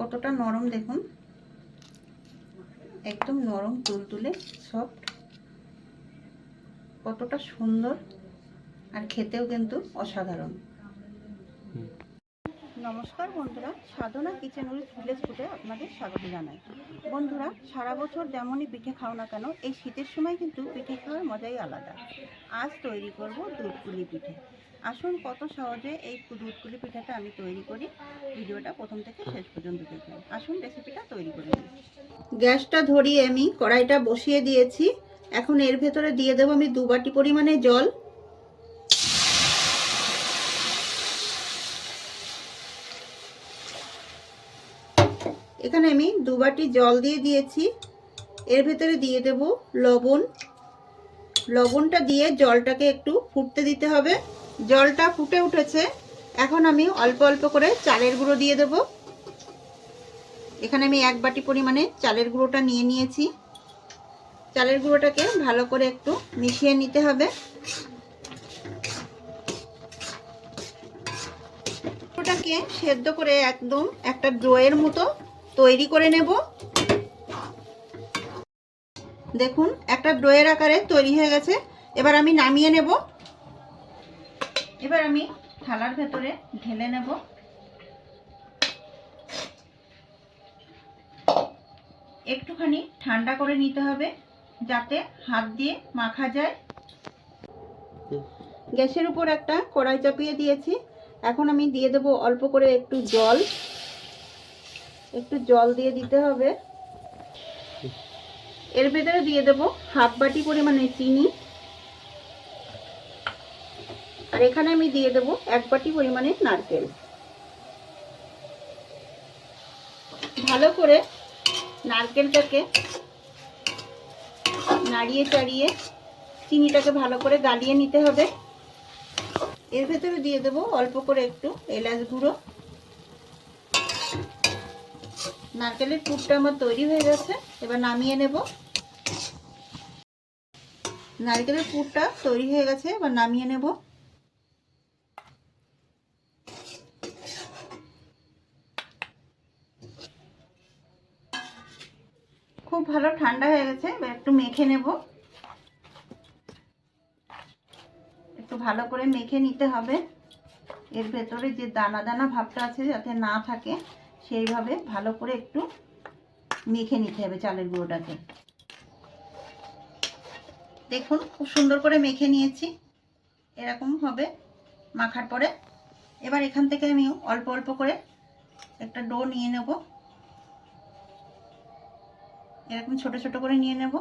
কতটা নরম দেখুন, একদম নরম তুলতুলে সফট, কতটা সুন্দর আর খেতেও কিন্তু অসাধারণ। নমস্কার বন্ধুরা, সাধনা কিচেন উইথ ভিলেজ ফুডে আপনাদের স্বাগত জানাই। বন্ধুরা, সারা বছর যেমনই পিঠে খাও না কেন, এই শীতের সময় কিন্তু পিঠে খাওয়ার মজাই আলাদা। আজ তৈরি করব দুধপুলি পিঠে। আসুন কত সহজে এই দুধপুলি পিঠাটা আমি তৈরি করি, ভিডিওটা প্রথম থেকে শেষ পর্যন্ত দেখুন। আসুন রেসিপিটা তৈরি করে নিই। গ্যাসটা ধরিয়ে আমি কড়াইটা বসিয়ে দিয়েছি। এখন এর ভেতরে দিয়ে দেবো আমি 2 বাটি পরিমাণে জল। এখানে আমি 2 বাটি জল দিয়ে দিয়েছি। এর ভেতরে দিয়ে দেব লবণ। লবণটা দিয়ে জলটাকে একটু ফুটতে দিতে হবে। জলটা ফুটে উঠেছে, এখন আমি অল্প অল্প করে চালের গুঁড়ো দিয়ে দেব। এখানে আমি 1 বাটি পরিমাণে চালের গুঁড়োটা নিয়ে নিয়েছি। চালের গুঁড়োটাকে ভালো করে একটু মিশিয়ে নিতে হবে। ওটাকে সেদ্ধ করে একদম একটা ডোয়ের মতো তৈরি করে নেব। দেখুন একটা ডোয়ের আকারে তৈরি হয়ে গেছে। এবার আমি নামিয়ে নেব। এবার আমি থালার ভেতরে ঢেলে নেব। একটুখানি ঠান্ডা করে নিতে হবে যাতে হাত দিয়ে মাখা যায়। গ্যাসের উপর একটা কড়াই চাপিয়ে দিয়েছি। এখন আমি দিয়ে দেব অল্প করে একটু জল। একটু জল দিয়ে দিতে হবে। এর ভেতরে দিয়ে দেব 1/2 বাটি পরিমাণে চিনি। আর এখানে আমি দিয়ে দেব 1 বাটি পরিমাণে নারকেল। ভালো করে নারকেলটাকে নাড়িয়ে চাড়িয়ে চিনিটাকে ভালো করে গালিয়ে নিতে হবে। এর ভেতরে দিয়ে দেব অল্প করে একটু এলাচ গুঁড়ো। নারকেলের পুরটা আমার তৈরি হয়ে গেছে, এবার নামিয়ে নেব। নারকেলের পুরটা তৈরি হয়ে গেছে, এবার নামিয়ে নেব। খুব ভালো ঠান্ডা হয়ে গেছে, এবার একটু মেখে নেব। একটু ভালো করে মেখে নিতে হবে। এর ভেতরে যে দানা দানা ভাবটা আছে যাতে না থাকে, সেইভাবে ভালো করে একটু মেখে নিতে হবে চালের গুঁড়োটাকে। দেখুন খুব সুন্দর করে মেখে নিয়েছি। এরকম হবে মাখার পরে। এবার এখান থেকে আমি অল্প অল্প করে একটা ডো নিয়ে নেব। এরকম ছোট ছোট করে নিয়ে নেব।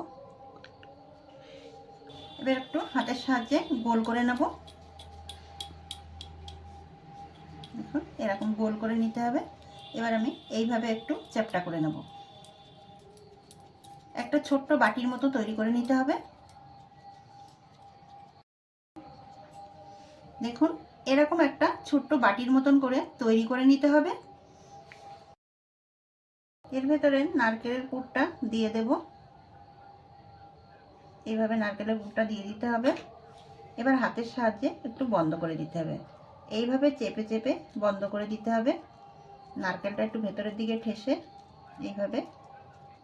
এবার একটু হাতের সাহায্যে গোল করে নেব। দেখুন এরকম গোল করে নিতে হবে। এবার আমি এইভাবে একটু চ্যাপ্টা করে নেব। একটা ছোট্ট বাটির মতো তৈরি করে নিতে হবে। দেখুন এরকম একটা ছোট্ট বাটির মতন করে তৈরি করে নিতে হবে। এর ভেতরে নারকেলের পুরটা দিয়ে দেব। এইভাবে নারকেলের পুরটা দিয়ে দিতে হবে। এবার হাতের সাহায্যে একটু বন্ধ করে দিতে হবে। এইভাবে চেপে চেপে বন্ধ করে দিতে হবে। নারকেলটা একটু ভেতরের দিকে ঠেসে এইভাবে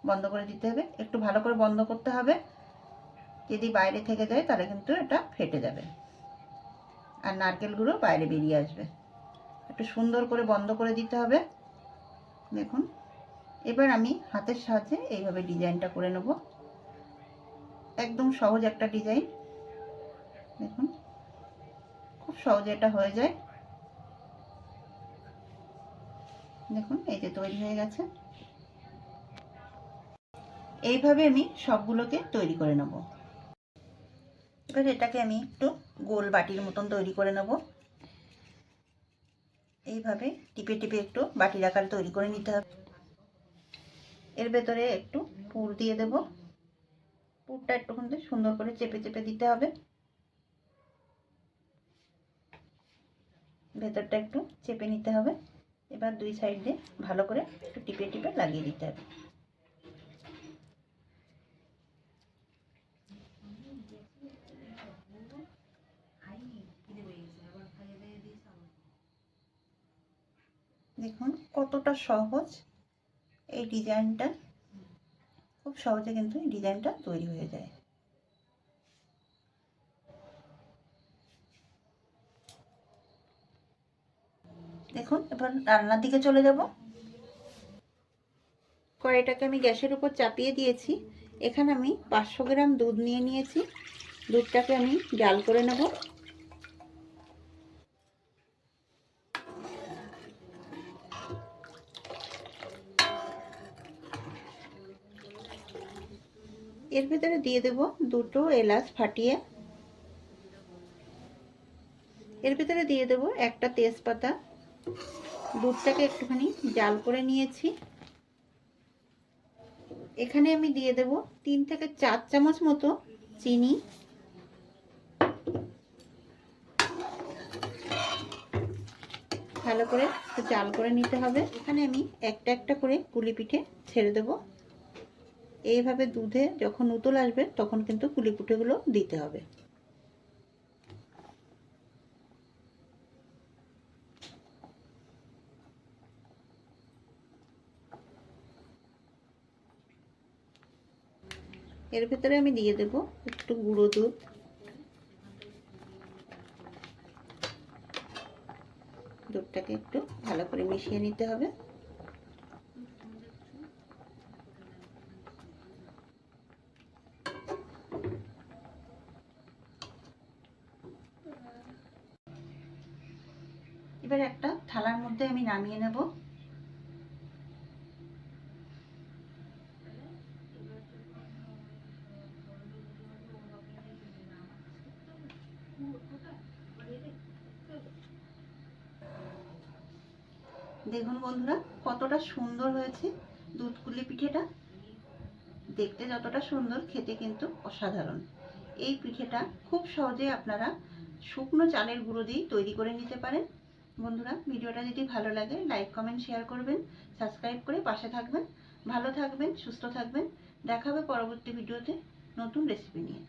বন্ধ করে দিতে হবে। একটু ভালো করে বন্ধ করতে হবে, যদি বাইরে থেকে যায় তাহলে কিন্তু এটা ফেটে যাবে আর নারকেলগুলো বাইরে বেরিয়ে আসবে। একটু সুন্দর করে বন্ধ করে দিতে হবে। দেখুন এবার আমি হাতের সাহায্যে এইভাবে ডিজাইনটা করে নেব। একদম সহজ একটা ডিজাইন। দেখুন খুব সহজে এটা হয়ে যায়। দেখুন এই যে তৈরি হয়ে গেছে। এইভাবে আমি সবগুলোকে তৈরি করে নেব। এবার এটাকে আমি একটু গোল বাটির মতন তৈরি করে নেব। এইভাবে টিপে টিপে একটু বাটির আকার তৈরি করে নিতে হবে। এর ভেতরে একটু পুর দিয়ে দেব। পুরটা একটুখানি সুন্দর করে চেপে চেপে দিতে হবে। ভেতরটা একটু চেপে নিতে হবে। এবার দুই সাইড দিয়ে ভালো করে একটু টিপে টিপে লাগিয়ে দিতে হবে। দেখুন কতটা সহজ এই ডিজাইনটা খুব সহজে কিন্তু এই ডিজাইনটা তৈরি হয়ে যায়। দেখুন, এবার রান্নার দিকে চলে যাব। কড়াইটাকে আমি গ্যাসের উপর চাপিয়ে দিয়েছি। এখানে আমি 500 গ্রাম দুধ নিয়ে নিয়েছি। দুধটাকে আমি জাল করে নেব। এর ভিতরে দিয়ে দেব 2টো এলাচ ফাটিয়ে। এর ভিতরে দিয়ে দেব 1টা তেজপাতা। দুধটাকে একটুখানি জাল করে নিয়েছি। এখানে আমি দিয়ে দেব 3 থেকে 4 চামচ মতো চিনি। ভালো করে একটু জাল করে নিতে হবে। এখানে আমি একটা একটা করে কুলি পিঠে ছেড়ে দেব। এইভাবে দুধে যখন উতল আসবে তখন কিন্তু কুলি পিঠেগুলো দিতে হবে। এর ভিতরে আমি দিয়ে দেব একটু গুঁড়ো দুধ। দুধটাকে একটু ভালো করে মিশিয়ে নিতে হবে। এবার একটা থালার মধ্যে আমি নামিয়ে নেব। দেখুন বন্ধুরা, কতটা সুন্দর হয়েছে দুধ কুলি পিঠেটা। দেখতে যতটা সুন্দর, খেতে কিন্তু অসাধারণ। এই পিঠেটা খুব সহজে আপনারা শুকনো চালের গুঁড়ো দিয়ে তৈরি করে নিতে পারেন। বন্ধুরা, ভিডিওটা যদি ভালো লাগে লাইক কমেন্ট শেয়ার করবেন, সাবস্ক্রাইব করে পাশে থাকবেন। ভালো থাকবেন, সুস্থ থাকবেন। দেখা হবে পরবর্তী ভিডিওতে নতুন রেসিপি নিয়ে।